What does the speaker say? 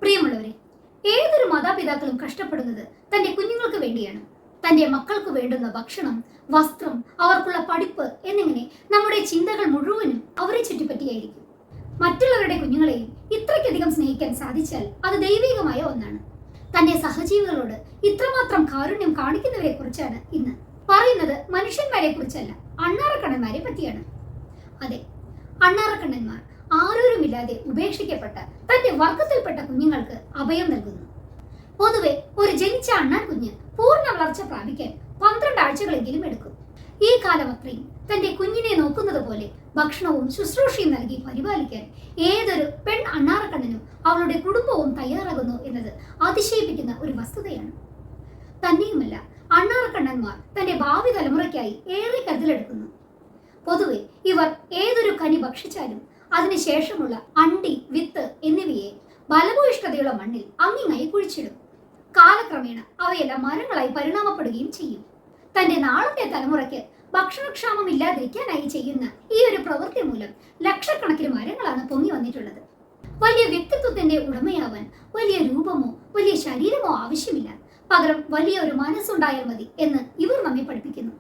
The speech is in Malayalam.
പ്രിയമുള്ളവരെ, ഏതൊരു മാതാപിതാക്കളും കഷ്ടപ്പെടുന്നത് തന്റെ കുഞ്ഞുങ്ങൾക്ക് വേണ്ടിയാണ്. തന്റെ മക്കൾക്ക് വേണ്ടുന്ന ഭക്ഷണം, വസ്ത്രം, അവർക്കുള്ള പഠിപ്പ് എന്നിങ്ങനെ നമ്മുടെ ചിന്തകൾ മുഴുവനും അവരെ ചുറ്റിപ്പറ്റിയായിരിക്കും. മറ്റുള്ളവരുടെ കുഞ്ഞുങ്ങളെയും ഇത്രയ്ക്കധികം സ്നേഹിക്കാൻ സാധിച്ചാൽ അത് ദൈവികമായ ഒന്നാണ്. തന്റെ സഹജീവികളോട് ഇത്രമാത്രം കാരുണ്യം കാണിക്കുന്നവരെ കുറിച്ചാണ് ഇന്ന് പറയുന്നത്. മനുഷ്യന്മാരെ കുറിച്ചല്ല, അണ്ണാറക്കണ്ണന്മാരെ പറ്റിയാണ്. അതെ, അണ്ണാറക്കണ്ണന്മാർ ആരോരുമില്ലാതെ ഉപേക്ഷിക്കപ്പെട്ട തന്റെ വർഗത്തിൽപ്പെട്ട കുഞ്ഞുങ്ങൾക്ക് അഭയം നൽകുന്നു. പൊതുവെ ഒരു ജനിച്ച അണ്ണാൻ കുഞ്ഞ് പൂർണ്ണ വളർച്ച പ്രാപിക്കാൻ 12 ആഴ്ചകളെങ്കിലും എടുക്കും. ഈ കാലം അത്രയും തന്റെ കുഞ്ഞിനെ നോക്കുന്നത് പോലെ ഭക്ഷണവും ശുശ്രൂഷയും നൽകി പരിപാലിക്കാൻ ഏതൊരു പെൺ അണ്ണാറക്കണ്ണനും അവളുടെ കുടുംബവും തയ്യാറാകുന്നു എന്നത് അതിശയിപ്പിക്കുന്ന ഒരു വസ്തുതയാണ്. തന്നെയുമല്ല, അണ്ണാറക്കണ്ണന്മാർ തന്റെ ഭാവി തലമുറയ്ക്കായി ഏറെ കരുതലെടുക്കുന്നു. പൊതുവെ ഇവർ ഏതൊരു കനി ഭക്ഷിച്ചാലും അതിനുശേഷമുള്ള അണ്ടി, വിത്ത് എന്നിവയെ ഫലഭൂയിഷ്ഠതയുള്ള മണ്ണിൽ അങ്ങിങ്ങായി കുഴിച്ചിടും. കാലക്രമേണ അവയെല്ലാം മരങ്ങളായി പരിണാമപ്പെടുകയും ചെയ്യും. തന്റെ നാളത്തെ തലമുറയ്ക്ക് ഭക്ഷണക്ഷാമം ഇല്ലാതിരിക്കാനായി ചെയ്യുന്ന ഈ ഒരു പ്രവൃത്തി മൂലം ലക്ഷക്കണക്കിന് മരങ്ങളാണ് പൊങ്ങി വന്നിട്ടുള്ളത്. വലിയ വ്യക്തിത്വത്തിന്റെ ഉടമയാവാൻ വലിയ രൂപമോ വലിയ ശരീരമോ ആവശ്യമില്ല, പകരം വലിയ ഒരു മനസ്സുണ്ടായാൽ മതി എന്ന് ഇവർ നമ്മെ പഠിപ്പിക്കുന്നു.